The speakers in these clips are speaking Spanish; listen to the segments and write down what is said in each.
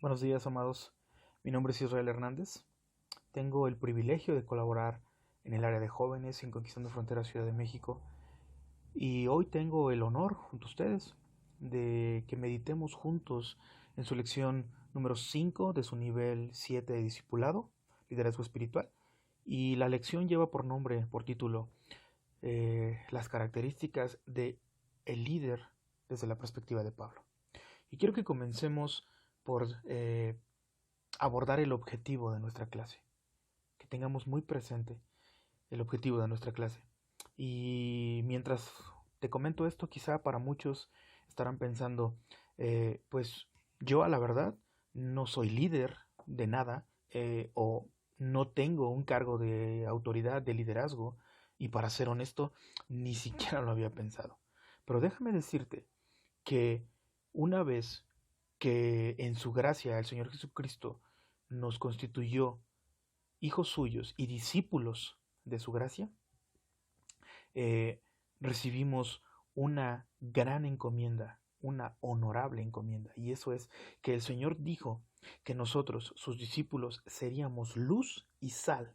Buenos días, amados. Mi nombre es Israel Hernández. Tengo el privilegio de colaborar en el área de jóvenes en Conquistando Fronteras Ciudad de México. Y hoy tengo el honor, junto a ustedes, de que meditemos juntos en su lección número 5 de su nivel 7 de discipulado, liderazgo espiritual. Y la lección lleva por título, las características de el líder desde la perspectiva de Pablo. Y quiero que comencemos por abordar el objetivo de nuestra clase, que tengamos muy presente el objetivo de nuestra clase. Y mientras te comento esto, quizá para muchos estarán pensando, pues yo a la verdad no soy líder de nada, o no tengo un cargo de autoridad, de liderazgo, y para ser honesto, ni siquiera lo había pensado. Pero déjame decirte que una vez que en su gracia el Señor Jesucristo nos constituyó hijos suyos y discípulos de su gracia, eh, recibimos una gran encomienda, una honorable encomienda. Y eso es que el Señor dijo que nosotros, sus discípulos, seríamos luz y sal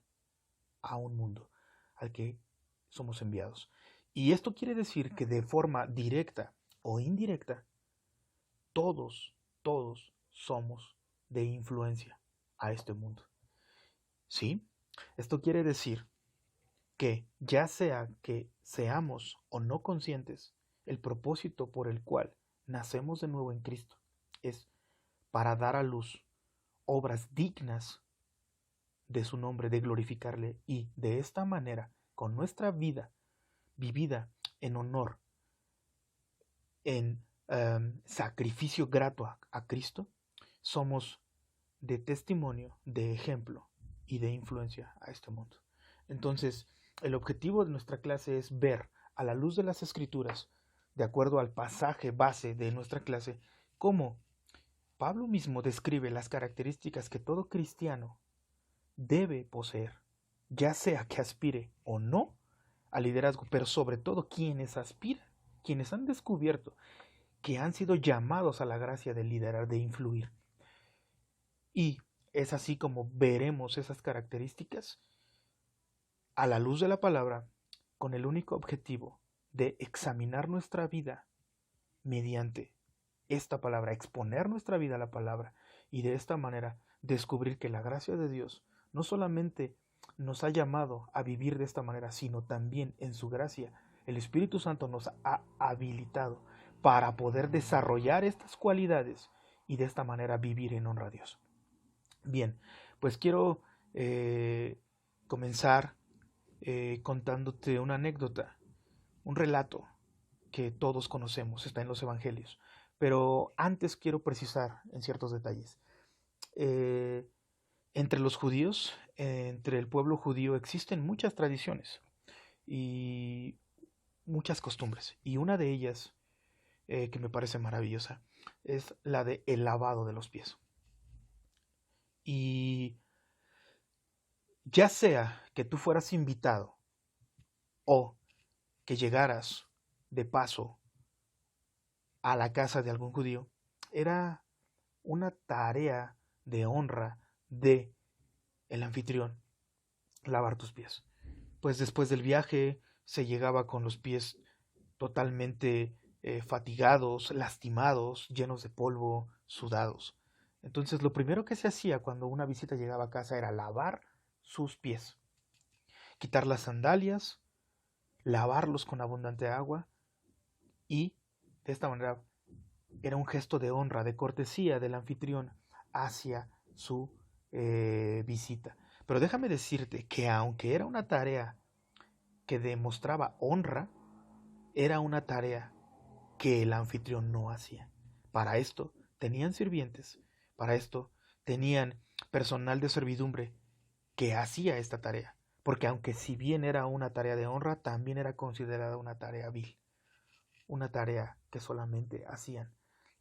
a un mundo al que somos enviados. Y esto quiere decir que de forma directa o indirecta, todos somos de influencia a este mundo. ¿Sí? Esto quiere decir que, ya sea que seamos o no conscientes, el propósito por el cual nacemos de nuevo en Cristo es para dar a luz obras dignas de su nombre, de glorificarle, y de esta manera, con nuestra vida vivida en honor, en sacrificio grato a Cristo, somos de testimonio, de ejemplo y de influencia a este mundo. Entonces, el objetivo de nuestra clase es ver a la luz de las Escrituras, de acuerdo al pasaje base de nuestra clase, cómo Pablo mismo describe las características que todo cristiano debe poseer, ya sea que aspire o no al liderazgo, pero sobre todo quienes aspiran, quienes han descubierto que han sido llamados a la gracia de liderar, de influir. Y es así como veremos esas características a la luz de la palabra, con el único objetivo de examinar nuestra vida mediante esta palabra, exponer nuestra vida a la palabra, y de esta manera descubrir que la gracia de Dios no solamente nos ha llamado a vivir de esta manera, sino también en su gracia el Espíritu Santo nos ha habilitado para poder desarrollar estas cualidades y de esta manera vivir en honra a Dios. Bien, pues quiero comenzar contándote una anécdota, un relato que todos conocemos, está en los evangelios. Pero antes quiero precisar en ciertos detalles. Eh, Entre los judíos, entre el pueblo judío, existen muchas tradiciones y muchas costumbres. Y una de ellas, que me parece maravillosa, es la de el lavado de los pies. Y ya sea que tú fueras invitado o que llegaras de paso a la casa de algún judío, era una tarea de honra de el anfitrión lavar tus pies. Pues después del viaje se llegaba con los pies totalmente fatigados, lastimados, llenos de polvo, sudados. Entonces lo primero que se hacía cuando una visita llegaba a casa era lavar sus pies, quitar las sandalias, lavarlos con abundante agua, y de esta manera era un gesto de honra, de cortesía del anfitrión hacia su visita. Pero déjame decirte que aunque era una tarea que demostraba honra, era una tarea que el anfitrión no hacía. Para esto tenían sirvientes, para esto tenían personal de servidumbre que hacía esta tarea. Porque aunque si bien era una tarea de honra, también era considerada una tarea vil, una tarea que solamente hacían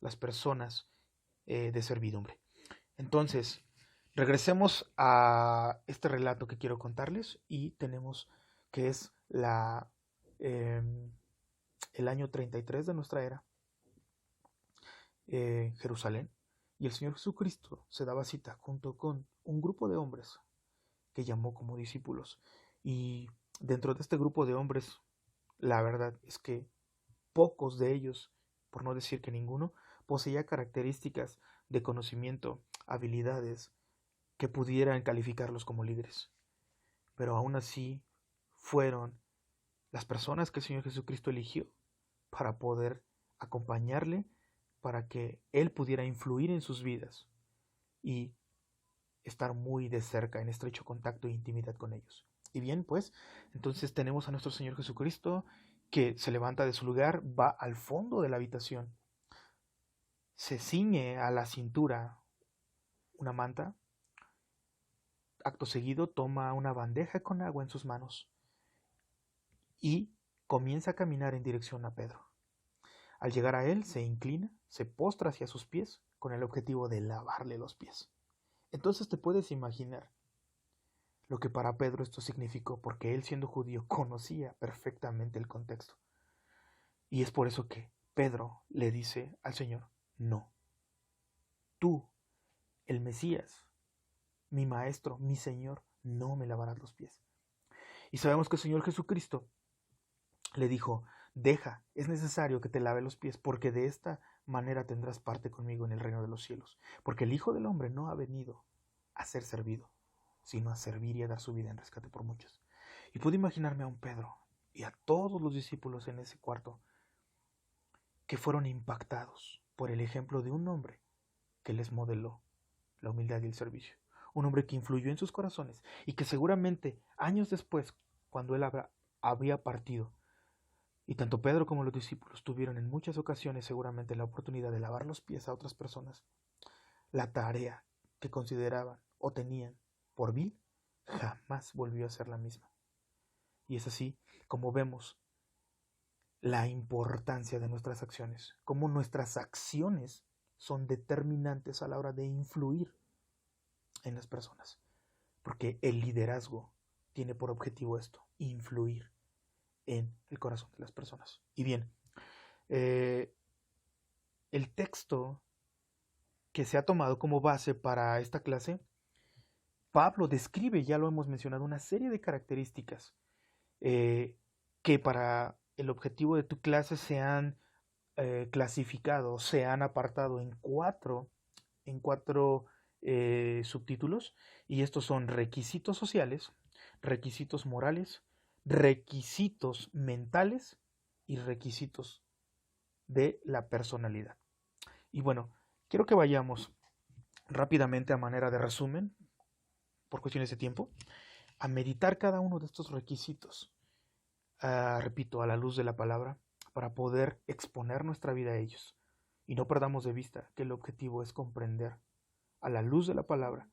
las personas de servidumbre. Entonces, regresemos a este relato que quiero contarles, y tenemos que es eh, el año 33 de nuestra era, Jerusalén. Y el Señor Jesucristo se daba cita junto con un grupo de hombres que llamó como discípulos. Y dentro de este grupo de hombres, la verdad es que pocos de ellos, por no decir que ninguno, poseía características de conocimiento, habilidades que pudieran calificarlos como líderes. Pero aún así fueron las personas que el Señor Jesucristo eligió para poder acompañarle, para que Él pudiera influir en sus vidas y estar muy de cerca, en estrecho contacto e intimidad con ellos. Y bien, pues, entonces tenemos a nuestro Señor Jesucristo que se levanta de su lugar, va al fondo de la habitación, se ciñe a la cintura una manta, acto seguido toma una bandeja con agua en sus manos y comienza a caminar en dirección a Pedro. Al llegar a él, se inclina, se postra hacia sus pies con el objetivo de lavarle los pies. Entonces te puedes imaginar lo que para Pedro esto significó, porque él, siendo judío, conocía perfectamente el contexto. Y es por eso que Pedro le dice al Señor: no, tú, el Mesías, mi maestro, mi Señor, no me lavarás los pies. Y sabemos que el Señor Jesucristo le dijo: deja, es necesario que te lave los pies, porque de esta manera tendrás parte conmigo en el reino de los cielos. Porque el Hijo del Hombre no ha venido a ser servido, sino a servir y a dar su vida en rescate por muchos. Y pude imaginarme a un Pedro y a todos los discípulos en ese cuarto que fueron impactados por el ejemplo de un hombre que les modeló la humildad y el servicio. Un hombre que influyó en sus corazones y que seguramente años después, cuando él había partido, y tanto Pedro como los discípulos tuvieron en muchas ocasiones seguramente la oportunidad de lavar los pies a otras personas, la tarea que consideraban o tenían por vil jamás volvió a ser la misma. Y es así como vemos la importancia de nuestras acciones, cómo nuestras acciones son determinantes a la hora de influir en las personas, porque el liderazgo tiene por objetivo esto: influir en el corazón de las personas. Y bien, el texto que se ha tomado como base para esta clase, Pablo describe, ya lo hemos mencionado, una serie de características que para el objetivo de tu clase se han clasificado, se han apartado en cuatro subtítulos, y estos son requisitos sociales, requisitos morales, requisitos mentales y requisitos de la personalidad. Y bueno, quiero que vayamos rápidamente, a manera de resumen, por cuestiones de tiempo, a meditar cada uno de estos requisitos, repito, a la luz de la palabra, para poder exponer nuestra vida a ellos. Y no perdamos de vista que el objetivo es comprender, a la luz de la palabra,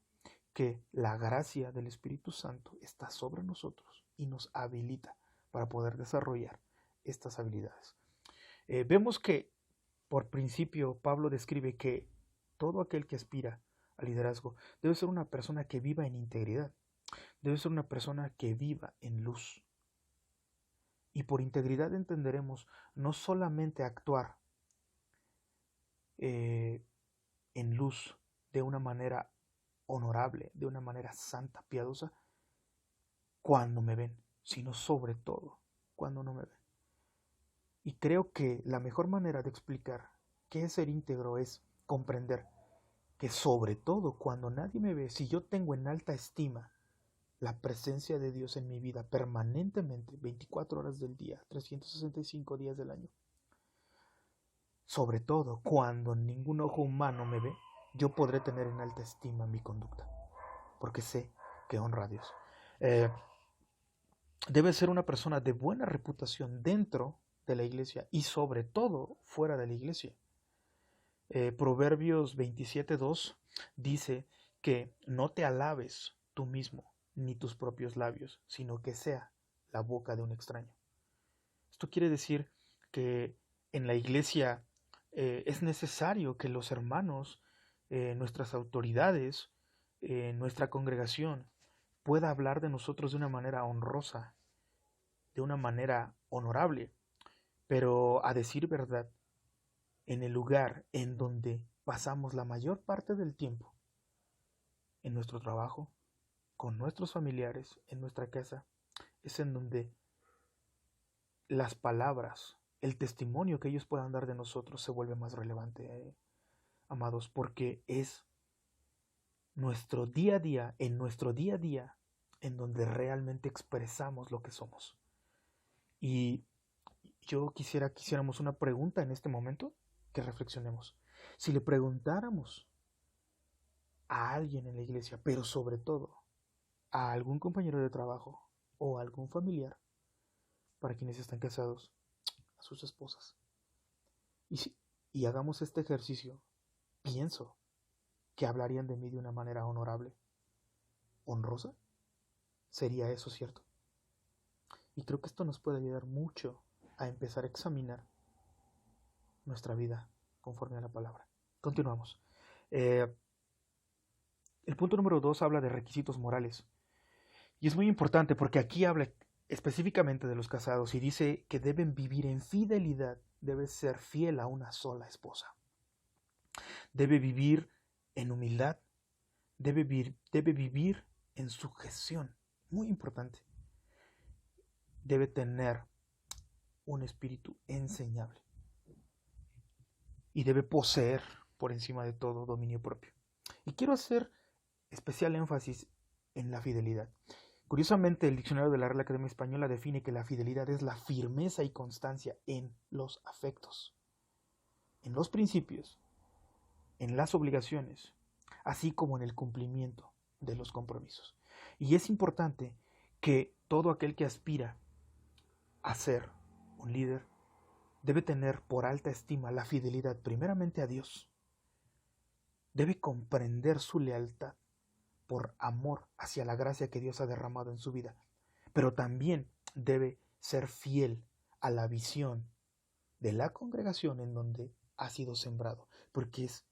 que la gracia del Espíritu Santo está sobre nosotros y nos habilita para poder desarrollar estas habilidades. Vemos que, por principio, Pablo describe que todo aquel que aspira al liderazgo debe ser una persona que viva en integridad, debe ser una persona que viva en luz. Y por integridad entenderemos no solamente actuar en luz de una manera honorable, de una manera santa, piadosa, cuando me ven, sino sobre todo cuando no me ven. Y creo que la mejor manera de explicar qué es ser íntegro es comprender que, sobre todo cuando nadie me ve, si yo tengo en alta estima la presencia de Dios en mi vida permanentemente, 24 horas del día, 365 días del año, sobre todo cuando ningún ojo humano me ve, yo podré tener en alta estima mi conducta, porque sé que honra a Dios. Debe ser una persona de buena reputación dentro de la iglesia y sobre todo fuera de la iglesia. Proverbios 27:2 dice que no te alabes tú mismo ni tus propios labios, sino que sea la boca de un extraño. Esto quiere decir que en la iglesia es necesario que los hermanos, nuestras autoridades, nuestra congregación, pueda hablar de nosotros de una manera honrosa, de una manera honorable, pero a decir verdad, en el lugar en donde pasamos la mayor parte del tiempo en nuestro trabajo, con nuestros familiares, en nuestra casa, es en donde las palabras, el testimonio que ellos puedan dar de nosotros se vuelve más relevante, amados, porque es nuestro día a día, en nuestro día a día, en donde realmente expresamos lo que somos. Y yo quisiéramos una pregunta en este momento, que reflexionemos. Si le preguntáramos a alguien en la iglesia, pero sobre todo a algún compañero de trabajo o a algún familiar, para quienes están casados, a sus esposas, y hagamos este ejercicio, pienso que hablarían de mí de una manera honorable, honrosa. ¿Sería eso cierto? Y creo que esto nos puede ayudar mucho a empezar a examinar nuestra vida conforme a la palabra. Continuamos. El punto número 2 habla de requisitos morales. Y es muy importante porque aquí habla específicamente de los casados y dice que deben vivir en fidelidad, debe ser fiel a una sola esposa. Debe vivir en humildad, debe vivir en sujeción, muy importante. Debe tener un espíritu enseñable y debe poseer por encima de todo dominio propio. Y quiero hacer especial énfasis en la fidelidad. Curiosamente, el diccionario de la Real Academia Española define que la fidelidad es la firmeza y constancia en los afectos, en los principios, en las obligaciones, así como en el cumplimiento de los compromisos. Y es importante que todo aquel que aspira a ser un líder debe tener por alta estima la fidelidad primeramente a Dios. Debe comprender su lealtad por amor hacia la gracia que Dios ha derramado en su vida, pero también debe ser fiel a la visión de la congregación en donde ha sido sembrado, porque es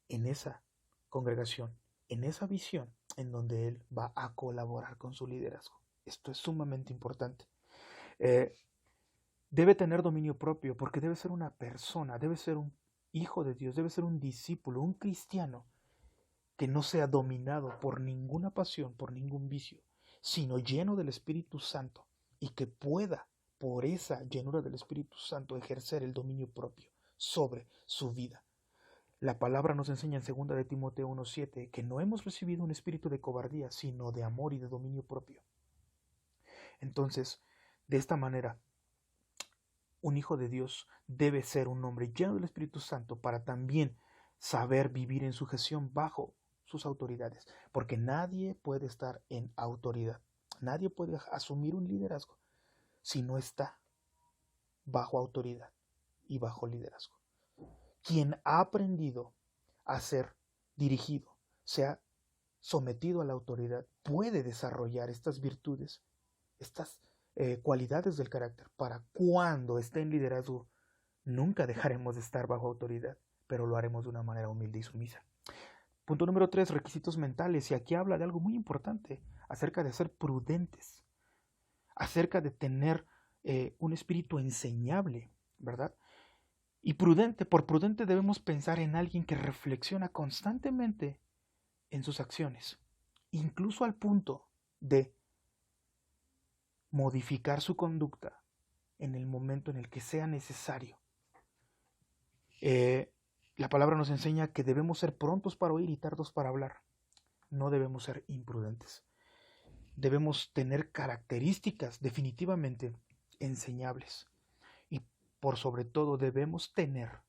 en esa congregación, en esa visión, en donde él va a colaborar con su liderazgo. Esto es sumamente importante. Debe tener dominio propio, porque debe ser una persona, debe ser un hijo de Dios, debe ser un discípulo, un cristiano, que no sea dominado por ninguna pasión, por ningún vicio, sino lleno del Espíritu Santo, y que pueda, por esa llenura del Espíritu Santo, ejercer el dominio propio sobre su vida. La palabra nos enseña en 2 de Timoteo 1:7 que no hemos recibido un espíritu de cobardía, sino de amor y de dominio propio. Entonces, de esta manera, un hijo de Dios debe ser un hombre lleno del Espíritu Santo para también saber vivir en sujeción bajo sus autoridades, porque nadie puede estar en autoridad, nadie puede asumir un liderazgo si no está bajo autoridad y bajo liderazgo. Quien ha aprendido a ser dirigido, se ha sometido a la autoridad, puede desarrollar estas virtudes, estas cualidades del carácter, para cuando esté en liderazgo. Nunca dejaremos de estar bajo autoridad, pero lo haremos de una manera humilde y sumisa. Punto número 3, requisitos mentales. Y aquí habla de algo muy importante, acerca de ser prudentes, acerca de tener un espíritu enseñable, ¿verdad? Y prudente, por prudente debemos pensar en alguien que reflexiona constantemente en sus acciones, incluso al punto de modificar su conducta en el momento en el que sea necesario. La palabra nos enseña que debemos ser prontos para oír y tardos para hablar. No debemos ser imprudentes. Debemos tener características definitivamente enseñables. Y por sobre todo debemos tener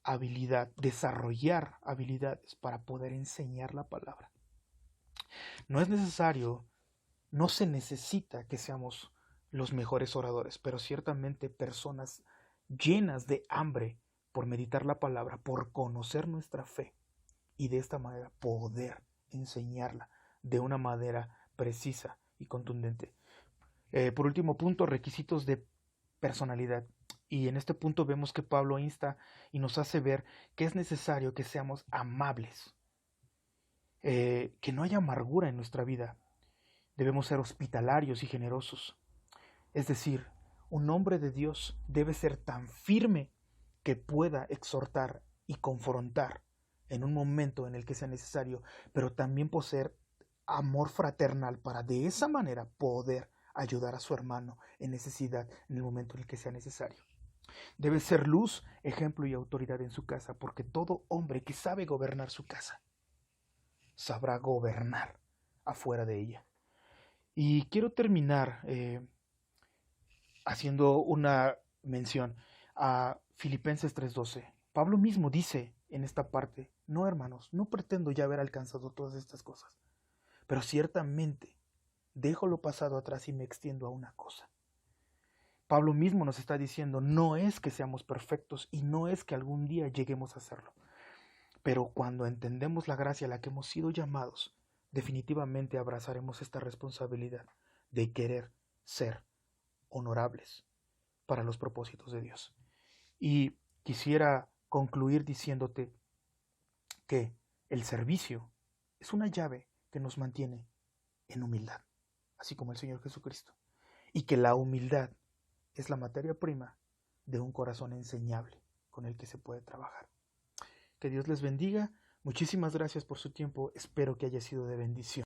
habilidad, desarrollar habilidades para poder enseñar la palabra. No es necesario, no se necesita que seamos los mejores oradores, pero ciertamente personas llenas de hambre por meditar la palabra, por conocer nuestra fe y de esta manera poder enseñarla de una manera precisa y contundente. Por último punto, requisitos de personalidad. Y en este punto vemos que Pablo insta y nos hace ver que es necesario que seamos amables, que no haya amargura en nuestra vida. Debemos ser hospitalarios y generosos. Es decir, un hombre de Dios debe ser tan firme que pueda exhortar y confrontar en un momento en el que sea necesario, pero también poseer amor fraternal para de esa manera poder ayudar a su hermano en necesidad en el momento en el que sea necesario. Debe ser luz, ejemplo y autoridad en su casa, porque todo hombre que sabe gobernar su casa sabrá gobernar afuera de ella. Y quiero terminar haciendo una mención a Filipenses 3:12. Pablo mismo dice en esta parte: no, hermanos, no pretendo ya haber alcanzado todas estas cosas, pero ciertamente dejo lo pasado atrás y me extiendo a una cosa. Pablo mismo nos está diciendo: no es que seamos perfectos y no es que algún día lleguemos a serlo, pero cuando entendemos la gracia a la que hemos sido llamados, definitivamente abrazaremos esta responsabilidad de querer ser honorables para los propósitos de Dios. Y quisiera concluir diciéndote que el servicio es una llave que nos mantiene en humildad, así como el Señor Jesucristo, y que la humildad es la materia prima de un corazón enseñable con el que se puede trabajar. Que Dios les bendiga. Muchísimas gracias por su tiempo. Espero que haya sido de bendición.